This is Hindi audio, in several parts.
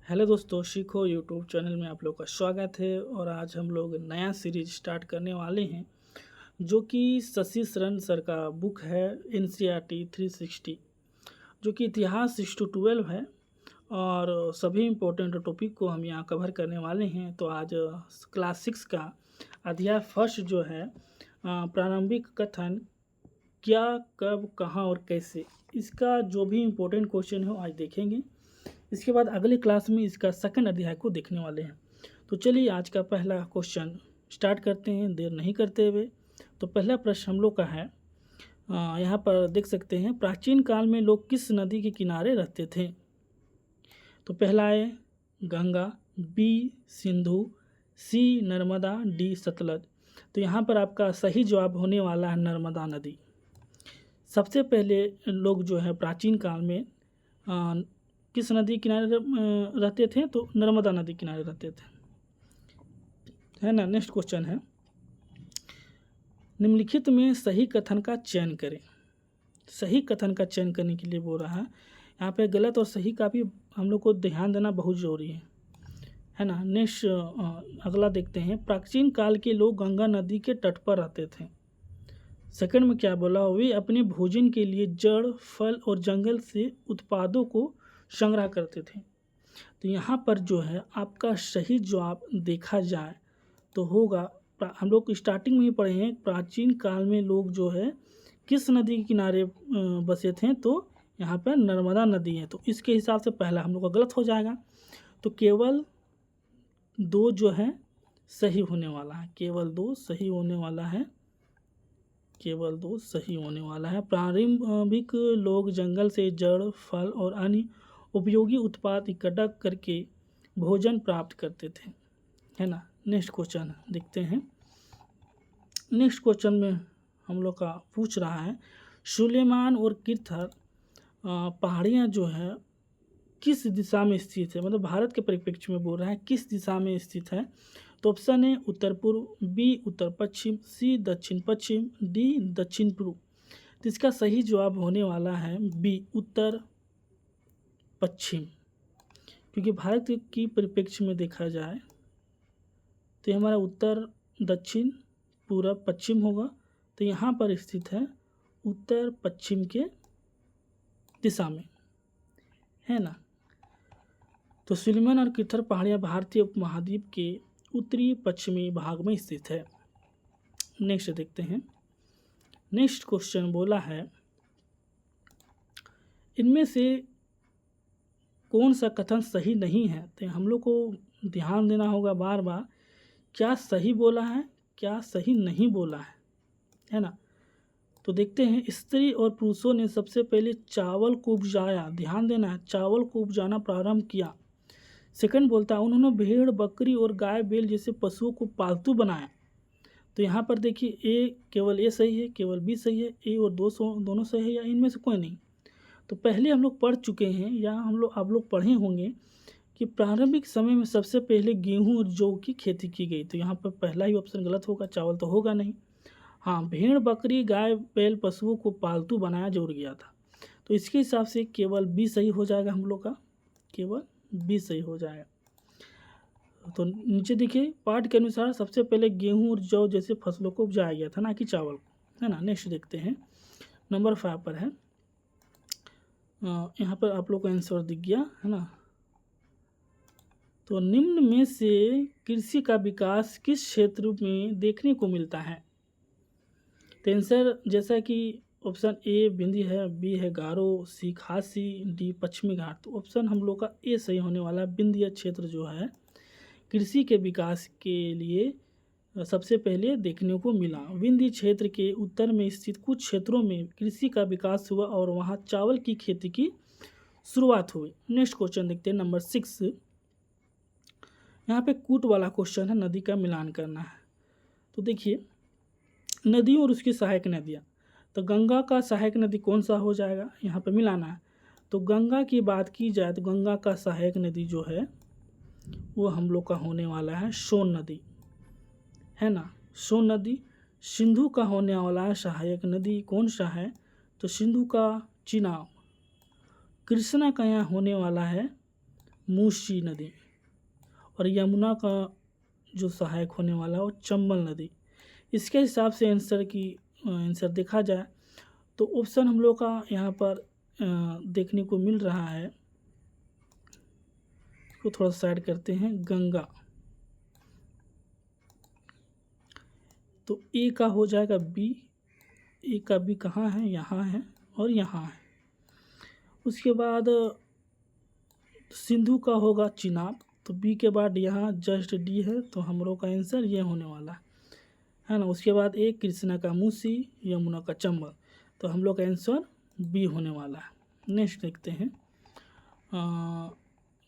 हेलो दोस्तों, सीखो यूट्यूब चैनल में आप लोग का स्वागत है। और आज हम लोग नया सीरीज स्टार्ट करने वाले हैं जो कि शशि शरण सर का बुक है NCERT 360, जो कि इतिहास 6 to 12 है। और सभी इम्पोर्टेंट टॉपिक को हम यहाँ कवर करने वाले हैं। तो आज क्लास 6 का अध्याय फर्स्ट जो है प्रारंभिक कथन क्या, कब, कहाँ और कैसे, इसका जो भी इम्पोर्टेंट क्वेश्चन है आज देखेंगे। इसके बाद अगले क्लास में इसका सेकंड अध्याय को देखने वाले हैं। तो चलिए आज का पहला क्वेश्चन स्टार्ट करते हैं देर नहीं करते हुए। तो पहला प्रश्न हम लोग का है, यहाँ पर देख सकते हैं, प्राचीन काल में लोग किस नदी के किनारे रहते थे। तो पहला है गंगा, बी सिंधु, सी नर्मदा, डी सतलज। तो यहाँ पर आपका सही जवाब होने वाला है नर्मदा नदी। सबसे पहले लोग जो है प्राचीन काल में किस नदी किनारे रहते थे, तो नर्मदा नदी किनारे रहते थे, है ना। नेक्स्ट क्वेश्चन है, निम्नलिखित में सही कथन का चयन करें। सही कथन का चयन करने के लिए बोल रहा है। यहाँ पे गलत और सही का भी हम लोग को ध्यान देना बहुत ज़रूरी है ना। नेक्स्ट अगला देखते हैं, प्राचीन काल के लोग गंगा नदी के तट पर रहते थे। सेकंड में क्या बोला, वे अपने भोजन के लिए जड़, फल और जंगल से उत्पादों को संग्रह करते थे। तो यहाँ पर जो है आपका सही जवाब देखा जाए तो होगा, हम लोग स्टार्टिंग में ही पढ़े हैं, प्राचीन काल में लोग जो है किस नदी के किनारे बसे थे, तो यहाँ पर नर्मदा नदी है। तो इसके हिसाब से पहला हम लोग का गलत हो जाएगा। तो केवल दो जो है सही होने वाला है, केवल दो सही होने वाला है, केवल दो सही होने वाला है। प्रारंभिक लोग जंगल से जड़, फल और अन्य उपयोगी उत्पाद इकट्ठा करके भोजन प्राप्त करते थे, है ना। नेक्स्ट क्वेश्चन देखते हैं। नेक्स्ट क्वेश्चन में हम लोग का पूछ रहा है, सुलेमान और किर्थर पहाड़ियाँ जो है किस दिशा में स्थित है, मतलब भारत के परिप्रेक्ष्य में बोल रहा है किस दिशा में स्थित है। तो ऑप्शन है उत्तर पूर्व, बी उत्तर पश्चिम, सी दक्षिण पश्चिम, डी दक्षिण पूर्व। तो इसका सही जवाब होने वाला है बी उत्तर पश्चिम, क्योंकि भारत की परिप्रेक्ष्य में देखा जाए तो ये हमारा उत्तर दक्षिण पूरब पश्चिम होगा। तो यहाँ पर स्थित है उत्तर पश्चिम के दिशा में, है ना। तो सुलेमान और किर्थर पहाड़ियाँ भारतीय उपमहाद्वीप के उत्तरी पश्चिमी भाग में स्थित है। नेक्स्ट देखते हैं। नेक्स्ट क्वेश्चन बोला है, इनमें से कौन सा कथन सही नहीं है। तो हम लोग को ध्यान देना होगा बार बार, क्या सही बोला है, क्या सही नहीं बोला है ना। तो देखते हैं, स्त्री और पुरुषों ने सबसे पहले चावल को उपजाया, ध्यान देना है, चावल को उपजाना प्रारंभ किया। सेकंड बोलता है उन्होंने भेड़, बकरी और गाय, बैल जैसे पशुओं को पालतू बनाया। तो यहाँ पर देखिए, ए केवल ए सही है, केवल बी सही है, ए और दोनों सही है, या इनमें से कोई नहीं। तो पहले हम लोग पढ़ चुके हैं, या आप लोग पढ़े होंगे कि प्रारंभिक समय में सबसे पहले गेहूं और जौ की खेती की गई। तो यहाँ पर पहला ही ऑप्शन गलत होगा, चावल तो होगा नहीं। हाँ, भेड़, बकरी, गाय, बैल पशुओं को पालतू बनाया जोड़ गया था। तो इसके हिसाब से केवल बी सही हो जाएगा हम लोग का, केवल बी सही हो जाएगा। तो नीचे देखिए, पाठ के अनुसार सबसे पहले गेहूं और जौ जैसे फसलों को उपजाया गया था, ना कि चावल को, है ना। नेक्स्ट देखते हैं, नंबर 5 पर है। यहाँ पर आप लोग को आंसर दिख गया, है ना। तो निम्न में से कृषि का विकास किस क्षेत्र में देखने को मिलता है। तो आंसर जैसा कि ऑप्शन ए बिंदी है, बी है गारो, सी खासी, डी पश्चिमी घाट। तो ऑप्शन हम लोग का ए सही होने वाला है। विंध्य क्षेत्र जो है कृषि के विकास के लिए सबसे पहले देखने को मिला। विंध्य क्षेत्र के उत्तर में स्थित कुछ क्षेत्रों में कृषि का विकास हुआ और वहां चावल की खेती की शुरुआत हुई। नेक्स्ट क्वेश्चन देखते हैं, नंबर 6। यहाँ पे कूट वाला क्वेश्चन है, नदी का मिलान करना है। तो देखिए, नदियों और उसकी सहायक नदियाँ। तो गंगा का सहायक नदी कौन सा हो जाएगा, यहाँ पे मिलाना है। तो गंगा की बात की जाए तो गंगा का सहायक नदी जो है वो हम लोग का होने वाला है सोन नदी, है ना, सोन नदी। सिंधु का होने वाला है सहायक नदी, कौन सा है, तो सिंधु का चिनाब। कृष्णा का यहाँ होने वाला है मूसी नदी, और यमुना का जो सहायक होने वाला है वो चंबल नदी। इसके हिसाब से आंसर देखा जाए तो ऑप्शन हम लोग का यहाँ पर देखने को मिल रहा है, को थोड़ा साइड करते हैं, गंगा। तो ए का हो जाएगा बी, ए का बी कहाँ है, यहाँ है और यहाँ है। उसके बाद सिंधु का होगा चिनाब, तो बी के बाद यहाँ जस्ट डी है, तो हम लोग का आंसर ये होने वाला है ना। उसके बाद ए कृष्णा का मूसी, यमुना का चंबल, तो हम लोग का आंसर बी होने वाला है। नेक्स्ट देखते हैं,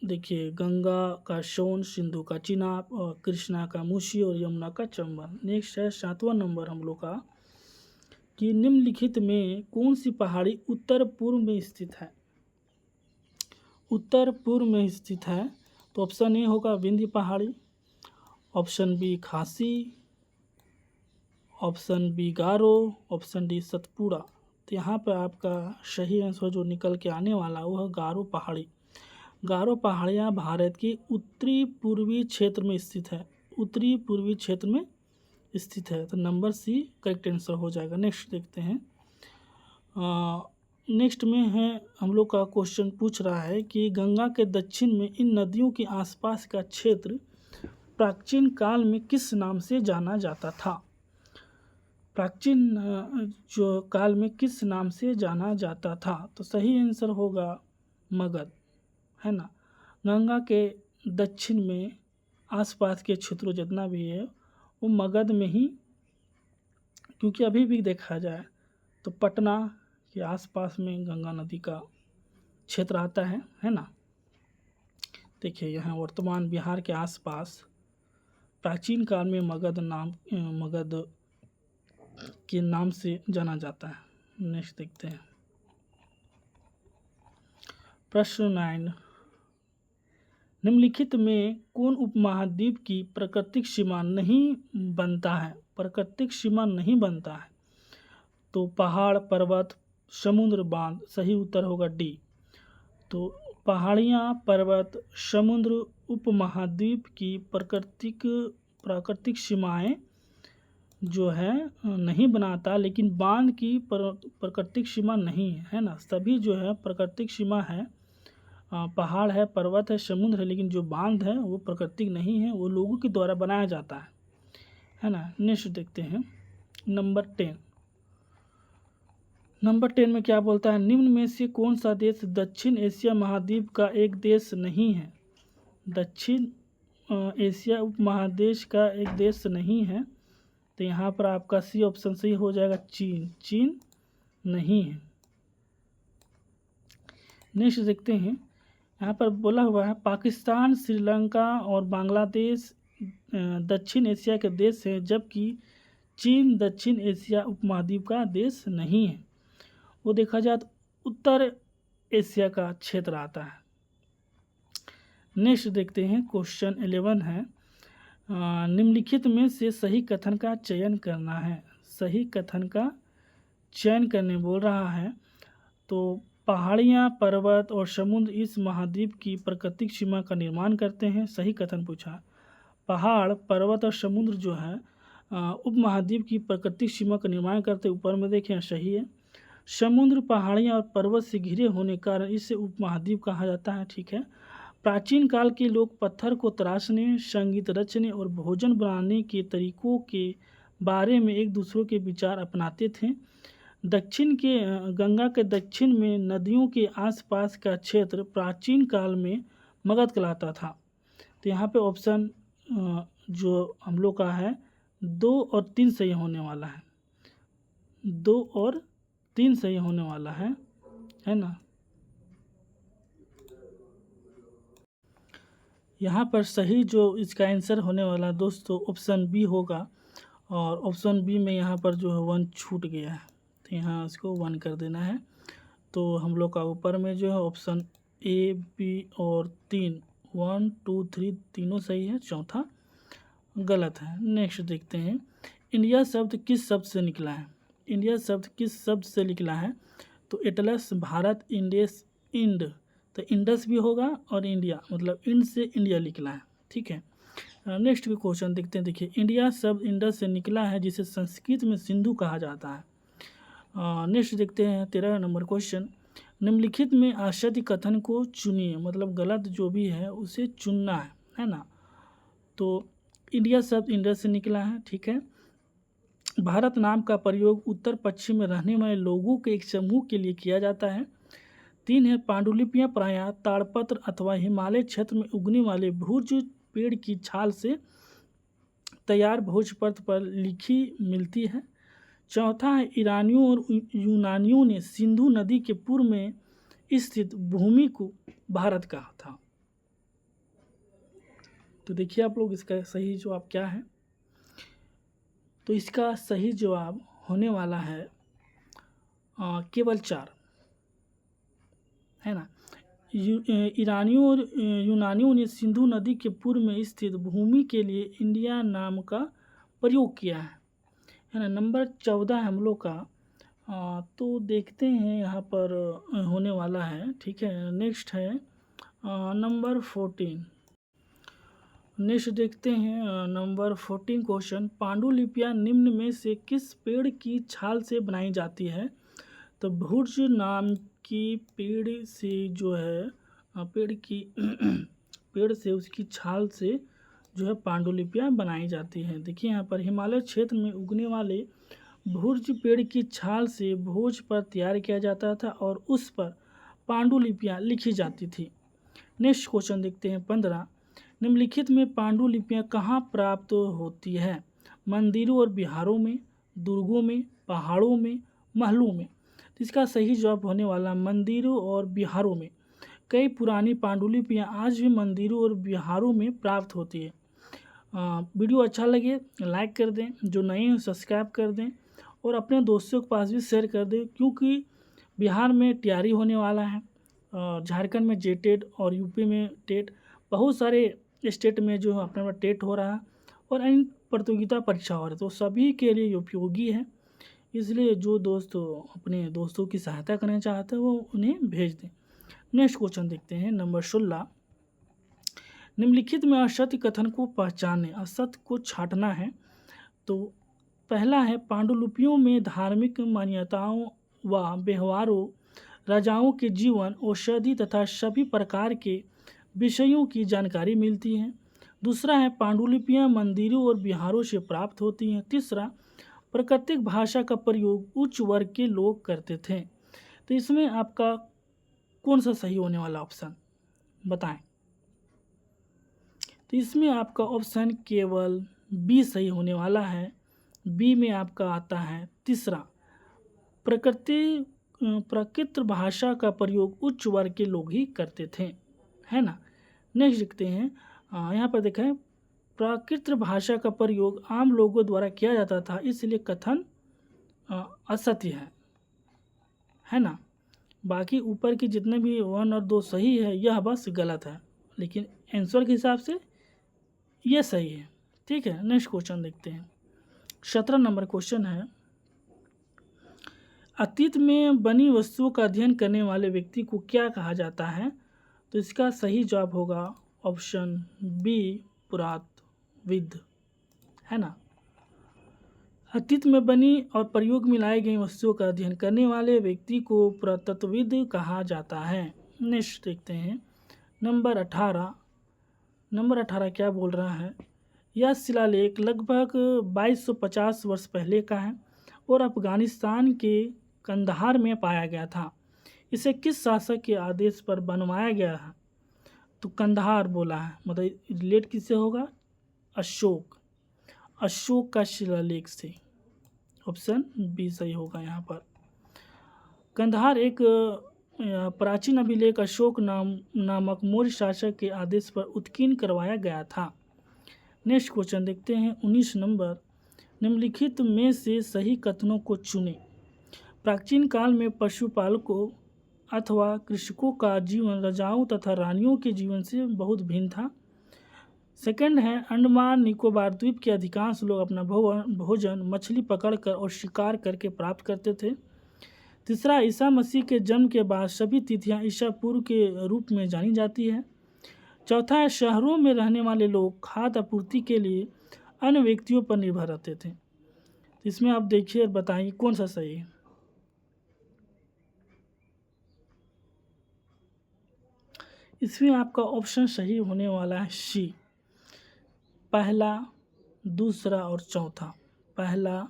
देखिए गंगा का सोन, सिंधु का चिनाब और कृष्णा का मूसी और यमुना का चंबल। नेक्स्ट है 7वां नंबर हम लोग का कि निम्नलिखित में कौन सी पहाड़ी उत्तर पूर्व में स्थित है। उत्तर पूर्व में स्थित है तो ऑप्शन ए होगा विंध्य पहाड़ी, ऑप्शन बी खासी, ऑप्शन बी गारो, ऑप्शन डी सतपुड़ा। तो यहाँ पर आपका सही आंसर जो निकल के आने वाला वो है गारो पहाड़ी। गारो पहाड़ियाँ भारत के उत्तरी पूर्वी क्षेत्र में स्थित है, उत्तरी पूर्वी क्षेत्र में स्थित है, तो नंबर सी करेक्ट आंसर हो जाएगा। नेक्स्ट देखते हैं, नेक्स्ट में है हम लोग का क्वेश्चन पूछ रहा है कि गंगा के दक्षिण में इन नदियों के आसपास का क्षेत्र प्राचीन काल में किस नाम से जाना जाता था। प्राचीन जो काल में किस नाम से जाना जाता था, तो सही आंसर होगा मगध, है ना। गंगा के दक्षिण में आसपास के क्षेत्रों जितना भी है वो मगध में ही, क्योंकि अभी भी देखा जाए तो पटना के आसपास में गंगा नदी का क्षेत्र आता है ना। देखिए यहाँ वर्तमान बिहार के आसपास प्राचीन काल में मगध के नाम से जाना जाता है। नेक्स्ट देखते हैं, प्रश्न 9, निम्नलिखित में कौन उपमहाद्वीप की प्राकृतिक सीमा नहीं बनता है। प्राकृतिक सीमा नहीं बनता है तो पहाड़, पर्वत, समुद्र, बांध। सही उत्तर होगा डी। तो पहाड़ियाँ, पर्वत, समुद्र उपमहाद्वीप की प्राकृतिक सीमाएं जो है नहीं बनाता, लेकिन बांध की प्राकृतिक सीमा नहीं है ना। सभी जो है प्राकृतिक सीमा है, पहाड़ है, पर्वत है, समुद्र है, लेकिन जो बांध है वो प्राकृतिक नहीं है, वो लोगों के द्वारा बनाया जाता है ना। नेक्स्ट देखते हैं, नंबर 10। नंबर 10 में क्या बोलता है, निम्न में से कौन सा देश दक्षिण एशिया महाद्वीप का एक देश नहीं है। दक्षिण एशिया उपमहादेश का एक देश नहीं है, तो यहाँ पर आपका सी ऑप्शन सही हो जाएगा, चीन। चीन नहीं है। नेक्स्ट देखते हैं, यहाँ पर बोला हुआ है पाकिस्तान, श्रीलंका और बांग्लादेश दक्षिण एशिया के देश हैं, जबकि चीन दक्षिण एशिया उपमहाद्वीप का देश नहीं है। वो देखा जाए तो उत्तर एशिया का क्षेत्र आता है। नेक्स्ट देखते हैं, क्वेश्चन 11 है, निम्नलिखित में से सही कथन का चयन करना है। सही कथन का चयन करने बोल रहा है, तो पहाड़ियाँ, पर्वत और समुद्र इस महाद्वीप की प्राकृतिक सीमा का निर्माण करते हैं। सही कथन पूछा। पहाड़, पर्वत और समुद्र जो है उपमहाद्वीप की प्राकृतिक सीमा का निर्माण करते, ऊपर में देखें सही है। समुद्र, पहाड़ियाँ और पर्वत से घिरे होने के कारण इसे उपमहाद्वीप कहा जाता है, ठीक है। प्राचीन काल के लोग पत्थर को तराशने, संगीत रचने और भोजन बनाने के तरीकों के बारे में एक दूसरे के विचार अपनाते थे। गंगा के दक्षिण में नदियों के आसपास का क्षेत्र प्राचीन काल में मगध कहलाता था। तो यहाँ पे ऑप्शन जो हम लोग का है 2 और 3 सही होने वाला है। 2 और 3 सही होने वाला है ना। यहाँ पर सही जो इसका आंसर होने वाला दोस्तों ऑप्शन बी होगा, और ऑप्शन बी में यहाँ पर जो है 1 छूट गया है, तो यहाँ इसको 1 कर देना है। तो हम लोग का ऊपर में जो है ऑप्शन ए, बी और 3, 1, 2, 3 तीनों सही है, चौथा गलत है। नेक्स्ट देखते हैं, इंडिया शब्द किस शब्द से निकला है। इंडिया शब्द किस शब्द से निकला है, तो एटलस, भारत, इंडेस, इंड तो इंडस भी होगा और इंडिया, मतलब इंड से इंडिया निकला है, ठीक है। नेक्स्ट भी क्वेश्चन देखते हैं। देखिए, इंडिया शब्द इंडस से निकला है जिसे संस्कृत में सिंधु कहा जाता है। नेक्स्ट देखते हैं 13 नंबर क्वेश्चन। निम्नलिखित में असत्य कथन को चुनिए, मतलब गलत जो भी है उसे चुनना है ना। तो इंडिया शब्द इंडस से निकला है, ठीक है। भारत नाम का प्रयोग उत्तर पश्चिम में रहने वाले लोगों के एक समूह के लिए किया जाता है। 3 है, पांडुलिपियां प्रायः ताड़पत्र अथवा हिमालय क्षेत्र में उगने वाले भोज पेड़ की छाल से तैयार भोजपत्र पर लिखी मिलती है। चौथा है, ईरानियों और यूनानियों ने सिंधु नदी के पूर्व में स्थित भूमि को भारत कहा था। तो देखिए आप लोग, इसका सही जवाब क्या है। तो इसका सही जवाब होने वाला है केवल 4, है ना। ईरानियों और यूनानियों ने सिंधु नदी के पूर्व में स्थित भूमि के लिए इंडिया नाम का प्रयोग किया है ना। नंबर 14 हम लोग का। तो देखते हैं यहाँ पर होने वाला है, ठीक है। नेक्स्ट है नंबर 14। नेक्स्ट देखते हैं नंबर 14 क्वेश्चन। पांडुलिपियां निम्न में से किस पेड़ की छाल से बनाई जाती है। तो भुर्ज नाम की पेड़ से जो है पेड़ से उसकी छाल से जो है पांडुलिपियां बनाई जाती हैं। देखिए यहाँ पर हिमालय क्षेत्र में उगने वाले भुर्ज पेड़ की छाल से भोज पर तैयार किया जाता था और उस पर पांडुलिपियां लिखी जाती थी। नेक्स्ट क्वेश्चन देखते हैं 15। निम्नलिखित में पांडुलिपियां कहाँ प्राप्त होती है। मंदिरों और विहारों में, दुर्गों में, पहाड़ों में, महलों में। तो इसका सही जवाब होने वाला मंदिरों और विहारों में। कई पुरानी पांडुलिपियां आज भी मंदिरों और विहारों में प्राप्त होती है। वीडियो अच्छा लगे लाइक कर दें, जो नए हैं सब्सक्राइब कर दें और अपने दोस्तों के पास भी शेयर कर दें, क्योंकि बिहार में टीआरई होने वाला है, झारखंड में जेटेट और यूपी में टेट, बहुत सारे स्टेट में जो अपना टेट हो रहा है और अन्य प्रतियोगिता परीक्षा हो रही है, तो सभी के लिए उपयोगी है। इसलिए जो दोस्त अपने दोस्तों की सहायता करना चाहते हैं वो उन्हें भेज दें। नेक्स्ट क्वेश्चन देखते हैं नंबर 16। निम्नलिखित में असत्य कथन को पहचानें, असत्य को छांटना है। तो पहला है, पांडुलिपियों में धार्मिक मान्यताओं व व्यवहारों, राजाओं के जीवन, औषधि तथा सभी प्रकार के विषयों की जानकारी मिलती है। दूसरा है, पांडुलिपियां मंदिरों और विहारों से प्राप्त होती हैं। तीसरा, प्राकृतिक भाषा का प्रयोग उच्च वर्ग के लोग करते थे। तो इसमें आपका कौन सा सही होने वाला ऑप्शन बताएं। तो इसमें आपका ऑप्शन केवल बी सही होने वाला है। बी में आपका आता है तीसरा, प्राकृत भाषा का प्रयोग उच्च वर्ग के लोग ही करते थे, है ना। नेक्स्ट देखते हैं, यहाँ पर देखें, प्राकृत भाषा का प्रयोग आम लोगों द्वारा किया जाता था, इसलिए कथन असत्य है ना। बाकी ऊपर के जितने भी 1 और 2 सही है, यह बस गलत है, लेकिन आंसर के हिसाब से यह सही है, ठीक है। नेक्स्ट क्वेश्चन देखते हैं 17 नंबर क्वेश्चन है, अतीत में बनी वस्तुओं का अध्ययन करने वाले व्यक्ति को क्या कहा जाता है। तो इसका सही जवाब होगा ऑप्शन बी, पुरातत्वविद, है ना। अतीत में बनी और प्रयोग में लाई गई वस्तुओं का अध्ययन करने वाले व्यक्ति को पुरातत्वविद कहा जाता है। नेक्स्ट देखते हैं नंबर 18। नंबर 18 क्या बोल रहा है, यह शिलालेख लगभग 2250 वर्ष पहले का है और अफगानिस्तान के कंधार में पाया गया था। इसे किस शासक के आदेश पर बनवाया गया है। तो कंधार बोला है, मतलब रिलेट किससे होगा, अशोक का शिलालेख से। ऑप्शन बी सही होगा यहाँ पर। कंधार एक प्राचीन अभिलेख अशोक नामक मौर्य शासक के आदेश पर उत्कीर्ण करवाया गया था। नेक्स्ट क्वेश्चन देखते हैं 19 नंबर। निम्नलिखित में से सही कथनों को चुनें। प्राचीन काल में पशुपालकों अथवा कृषकों का जीवन राजाओं तथा रानियों के जीवन से बहुत भिन्न था। सेकंड है, अंडमान निकोबार द्वीप के अधिकांश लोग अपना भोजन मछली पकड़कर और शिकार करके प्राप्त करते थे। तीसरा, ईसा मसीह के जन्म के बाद सभी तिथियां ईसा पूर्व के रूप में जानी जाती है। चौथा है, शहरों में रहने वाले लोग खाद्य आपूर्ति के लिए अन्य व्यक्तियों पर निर्भर रहते थे। इसमें आप देखिए और बताइए कौन सा सही है। इसमें आपका ऑप्शन सही होने वाला है सी, पहला, दूसरा और चौथा। पहला,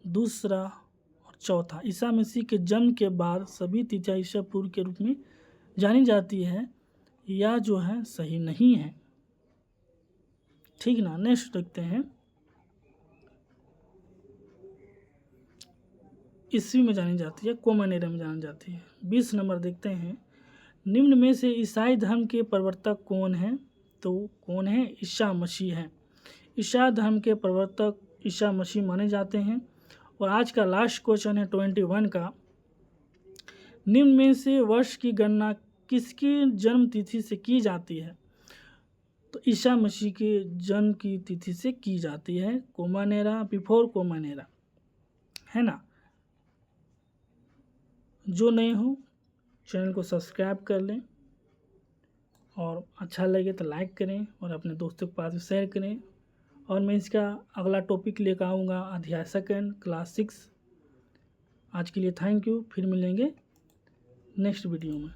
दूसरा और चौथा। ईसा मसीह के जन्म के बाद सभी तिथियां ईसा पूर्व के रूप में जानी जाती है, या जो है सही नहीं है। ठीक ना। नेक्स्ट देखते हैं, ईस्वी में जानी जाती है, कोमन एरा में जानी जाती है। 20 नंबर देखते हैं, निम्न में से ईसाई धर्म के प्रवर्तक कौन हैं? तो कौन है? ईसा मसीह हैं। ईसा धर्म के प्रवर्तक ईसा मसीह माने जाते हैं। और आज का लास्ट क्वेश्चन है 21 का, निम्न में से वर्ष की गणना किसकी जन्म तिथि से की जाती है? तो ईसा मसीह के जन्म की तिथि से की जाती है, common era, before common era, है ना। जो नए हो चैनल को सब्सक्राइब कर लें, और अच्छा लगे तो लाइक करें और अपने दोस्तों के पास भी शेयर करें। और मैं इसका अगला टॉपिक लेकर आऊँगा अध्याय 2 क्लास 6। आज के लिए थैंक यू, फिर मिलेंगे नेक्स्ट वीडियो में।